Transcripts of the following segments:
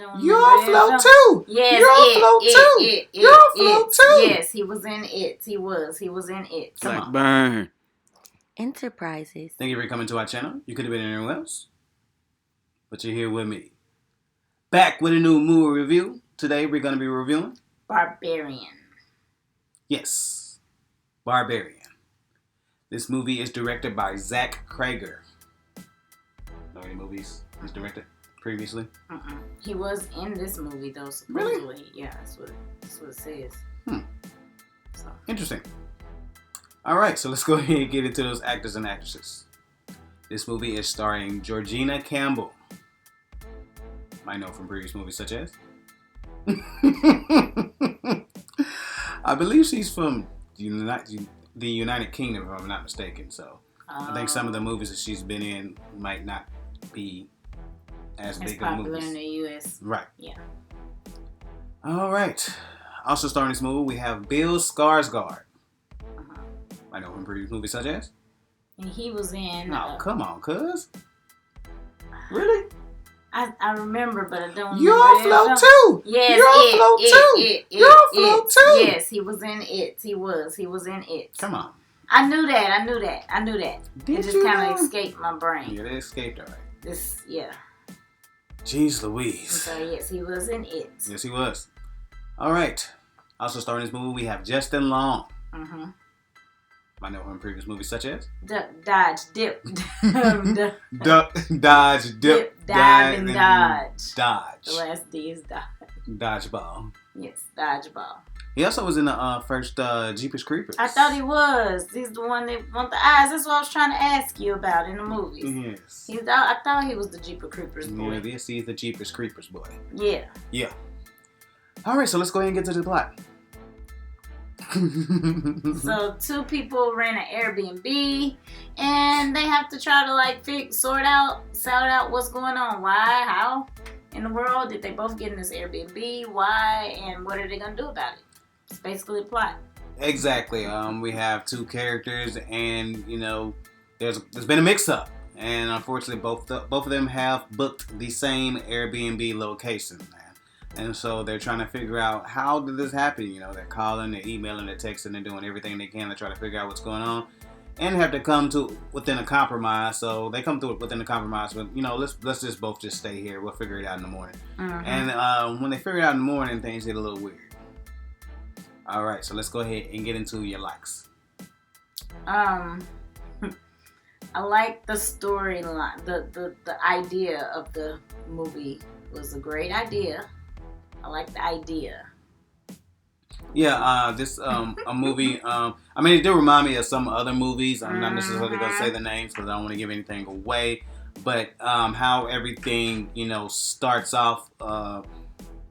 don't You're remember on Flow that. too. Yes, You're on Flow too. You're on Flow too. Yes, he was in it. He was in it. Blackburn. Enterprises. Thank you for coming to our channel. You could have been anywhere else, but you're here with me. Back with a new movie review. Today we're going to be reviewing Barbarian. Yes, Barbarian. This movie is directed by Cregger. Know any movies he's directed previously? He was in this movie though, supposedly. Really? Yeah, that's what it says. So. Interesting. Alright, so let's go ahead and get into those actors and actresses. This movie is starring Georgina Campbell. Might know from previous movies such as I believe she's from the United Kingdom, if I'm not mistaken. So I think some of the movies that she's been in might not be as big of movies. Popular in the U.S. Right. Yeah. All right. Also starring this movie, we have Bill Skarsgard. I know from previous movies such as. And he was in. Oh, come on, cuz. Really? I remember, but I don't remember. You're on Flow too. Yes, You're on Flow too. You're on Flow too. Yes, he was in it. He was in it. Come on. I knew that. Did it just kind of escaped my brain. Yeah, it escaped, all right. Yeah. Jeez Louise. So yes, he was in it. Yes, he was. All right. Also starring this movie, we have Justin Long. I know from previous movies such as Dodge, Dip, Dodge, Dip, Dive, and Dodge. Dodge. The last D is Dodge. Dodgeball. Yes, Dodgeball. He also was in the first Jeepers Creepers. I thought he was. He's the one that want the eyes. That's what I was trying to ask you about in the movies. Yes. I thought he was the Jeepers Creepers boy. Yeah, this is the Jeepers Creepers boy. Yeah. Yeah. All right, so let's go ahead and get to the plot. So two people rent an Airbnb and they have to try to sort out what's going on. Why? How in the world did they both get in this Airbnb? Why? And what are they gonna do about it? It's basically the plot. Exactly. We have two characters, and there's been a mix-up, and unfortunately, both of them have booked the same Airbnb location. And so they're trying to figure out, how did this happen? They're calling, they're emailing, they're texting, they're doing everything they can to try to figure out what's going on, and have to come to within a compromise. So they come to within a compromise, but let's just both just stay here. We'll figure it out in the morning. And when they figure it out in the morning, things get a little weird. All right, so let's go ahead and get into your likes. I like the storyline. The idea of the movie was a great idea. I like the idea. Yeah, this a movie. It did remind me of some other movies. I'm not necessarily going to say the names because I don't want to give anything away. But how everything starts off,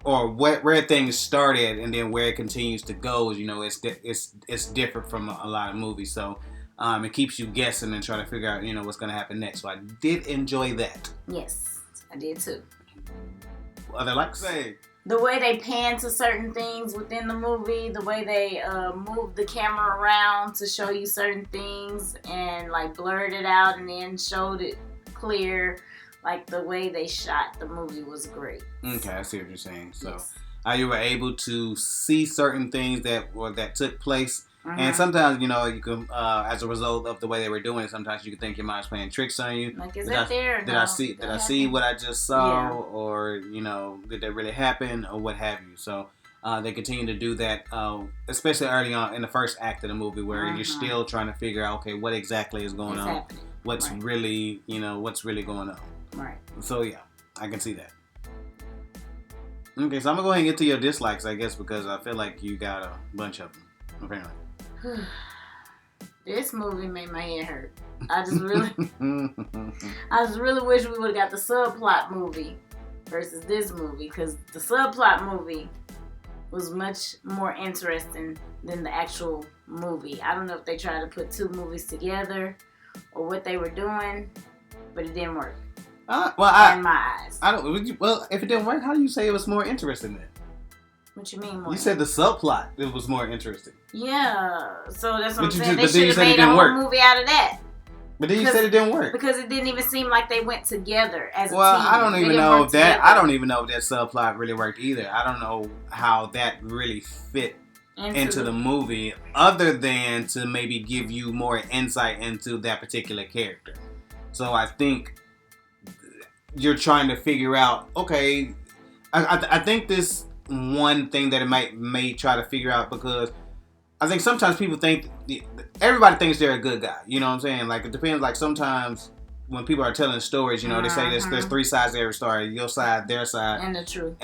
or where things started, and then where it continues to go. It's different from a lot of movies. So it keeps you guessing and trying to figure out what's going to happen next. So I did enjoy that. Yes, I did too. Other likes? The way they pan to certain things within the movie, the way they move the camera around to show you certain things and blurred it out and then showed it clear. The way they shot the movie was great. Okay, I see what you're saying. So yes. How you were able to see certain things that took place. And sometimes, you can, as a result of the way they were doing it, sometimes you could think your mind's playing tricks on you. Is that there? Did I see what I just saw? Yeah. Or, did that really happen? Or what have you? So they continue to do that, especially early on in the first act of the movie where you're still trying to figure out, okay, what exactly is going on? Happening. What's really, what's really going on? Right. So, yeah, I can see that. Okay, so I'm going to go ahead and get to your dislikes, I guess, because I feel like you got a bunch of them, apparently. This movie made my head hurt. I just really wish we would have got the subplot movie versus this movie, because the subplot movie was much more interesting than the actual movie. I don't know if they tried to put two movies together or what they were doing, but it didn't work. In my eyes. Well, if it didn't work, how do you say it was more interesting then? What you mean more? You said the subplot, it was more interesting. Yeah, so that's what I'm saying. But They should have made a whole movie out of that. But then you said it didn't work. Because it didn't even seem like they went together as a team. Well, I don't even know if that. Together. I don't even know if that subplot really worked either. I don't know how that really fit into the movie, other than to maybe give you more insight into that particular character. So I think you're trying to figure out. Okay, I think this one thing that it may try to figure out, because I think sometimes people think everybody thinks they're a good guy. You know what I'm saying? Like, it depends. Like, sometimes when people are telling stories, you know, they say there's three sides to every story: your side, their side, and the truth.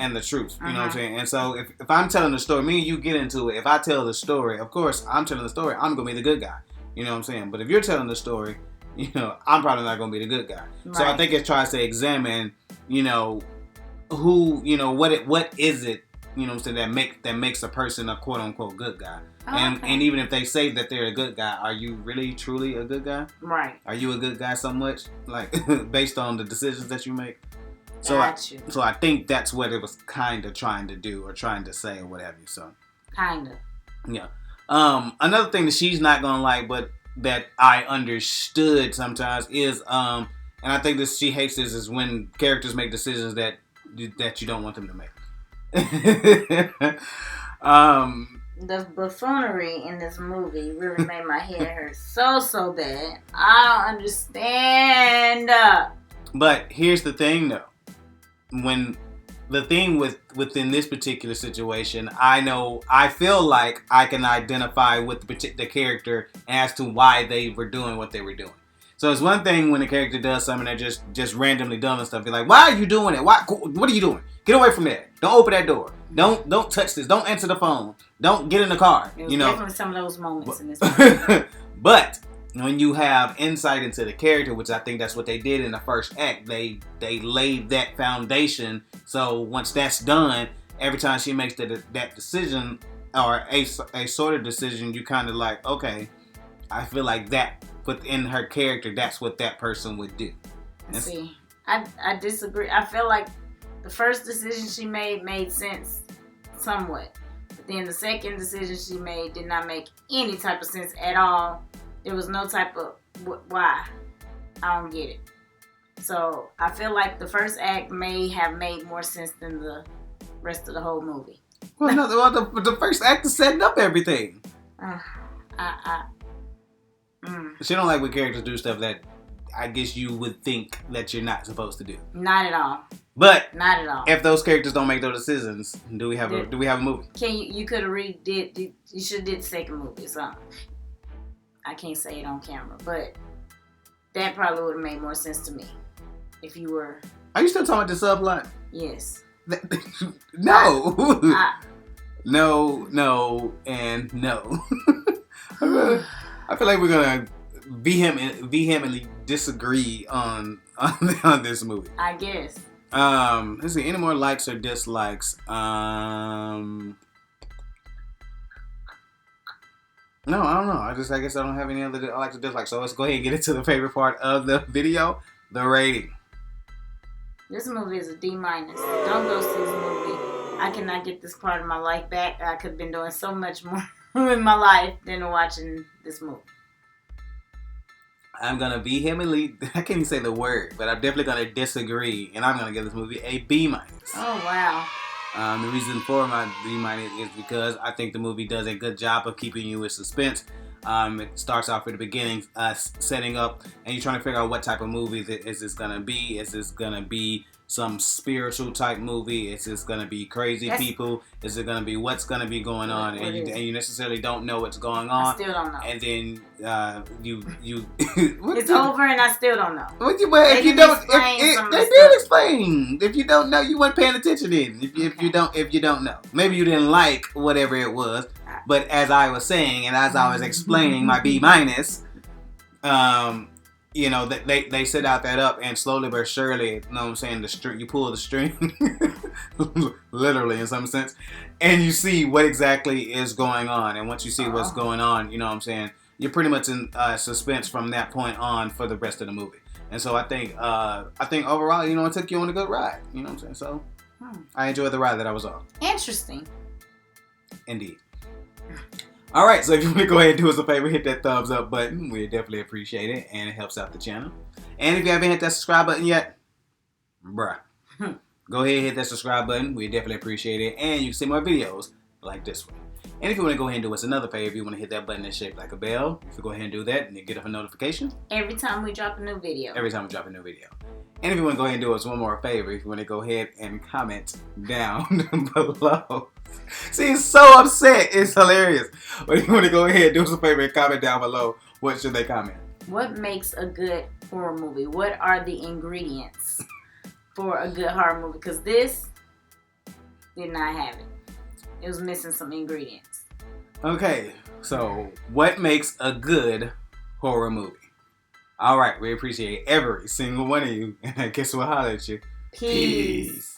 You know what I'm saying? And so if I'm telling the story, me and you get into it. If I tell the story, of course I'm telling the story, I'm gonna be the good guy. You know what I'm saying? But if you're telling the story, you know, I'm probably not gonna be the good guy. Right. So I think it tries to examine, you know, who, you know, what is it, you know what I'm saying, that makes a person a quote unquote good guy. And even if they say that they're a good guy, are you really truly a good guy? Right. Are you a good guy so much, like, based on the decisions that you make? So I think that's what it was kind of trying to do, or trying to say, or what have you. So kind of. Yeah. Another thing that she's not gonna like, but that I understood sometimes is and I think this she hates this, is when characters make decisions that you don't want them to make. The buffoonery in this movie really made my head hurt so bad. I don't understand. But here's the thing, though. When the thing within this particular situation, I feel like I can identify with the character as to why they were doing what they were doing. So it's one thing when a character does something that just randomly dumb and stuff. You're like, why are you doing it? What are you doing? Get away from there. Don't open that door. Don't touch this. Don't answer the phone. Don't get in the car. It was definitely some of those moments in this movie. But when you have insight into the character, which I think that's what they did in the first act, they laid that foundation. So once that's done, every time she makes that decision, or a sort of decision, you kind of like, okay, I feel like that within her character, that's what that person would do. See, I disagree. I feel like the first decision she made sense somewhat. But then the second decision she made did not make any type of sense at all. There was no type of why. I don't get it. So I feel like the first act may have made more sense than the rest of the whole movie. Well, no, the first act is setting up everything. She don't like when characters do stuff that I guess you would think that you're not supposed to do. Not at all. But not at all. If those characters don't make those decisions, do we have a movie? You could have you should have did the second movie or something. I can't say it on camera, but that probably would have made more sense to me if you were. Are you still talking about the subplot? Yes. No. No, and no. I feel like we're gonna vehemently disagree on this movie. I guess. Let's see. Any more likes or dislikes? No, I don't know. I guess I don't have any other likes or dislikes. So let's go ahead and get into the favorite part of the video, the rating. This movie is a D-. Don't go see this movie. I cannot get this part of my life back. I could have been doing so much more with my life than watching this movie. I'm going to vehemently, I can't even say the word, but I'm definitely going to disagree, and I'm going to give this movie a B-. Oh, wow. The reason for my B- is because I think the movie does a good job of keeping you in suspense. It starts off at the beginning, setting up, and you're trying to figure out what type of movie is this going to be. Is this going to be some spiritual type movie? Is this going to be crazy people? Is it going to be what's going to be going on? And you necessarily don't know what's going on. I still don't know. And then you it's over and I still don't know. If you don't, they did explain. If you don't know, you weren't paying attention then. If you don't know, maybe you didn't like whatever it was. But as I was saying, and as I was explaining my B-, you know, they set out that up, and slowly but surely, you know what I'm saying, you pull the string, literally in some sense, and you see what exactly is going on. And once you see what's going on, you know what I'm saying, you're pretty much in suspense from that point on for the rest of the movie. And so I think overall, you know, it took you on a good ride. You know what I'm saying? So I enjoyed the ride that I was on. Interesting. Indeed. All right, so if you want to go ahead and do us a favor, hit that thumbs up button. We definitely appreciate it, and it helps out the channel. And if you haven't hit that subscribe button yet, bruh, go ahead and hit that subscribe button. We definitely appreciate it, and you can see more videos like this one. And if you want to go ahead and do us another favor, you want to hit that button that's shaped like a bell. If you go ahead and do that, and you get up a notification. Every time we drop a new video. Every time we drop a new video. And if you want to go ahead and do us one more favor, if you want to go ahead and comment down below. See, he's so upset. It's hilarious. But if you want to go ahead and do us a favor and comment down below, what should they comment? What makes a good horror movie? What are the ingredients for a good horror movie? Because this did not have it. It was missing some ingredients. Okay, so what makes a good horror movie? All right, we appreciate every single one of you. And I guess we'll holler at you. Peace.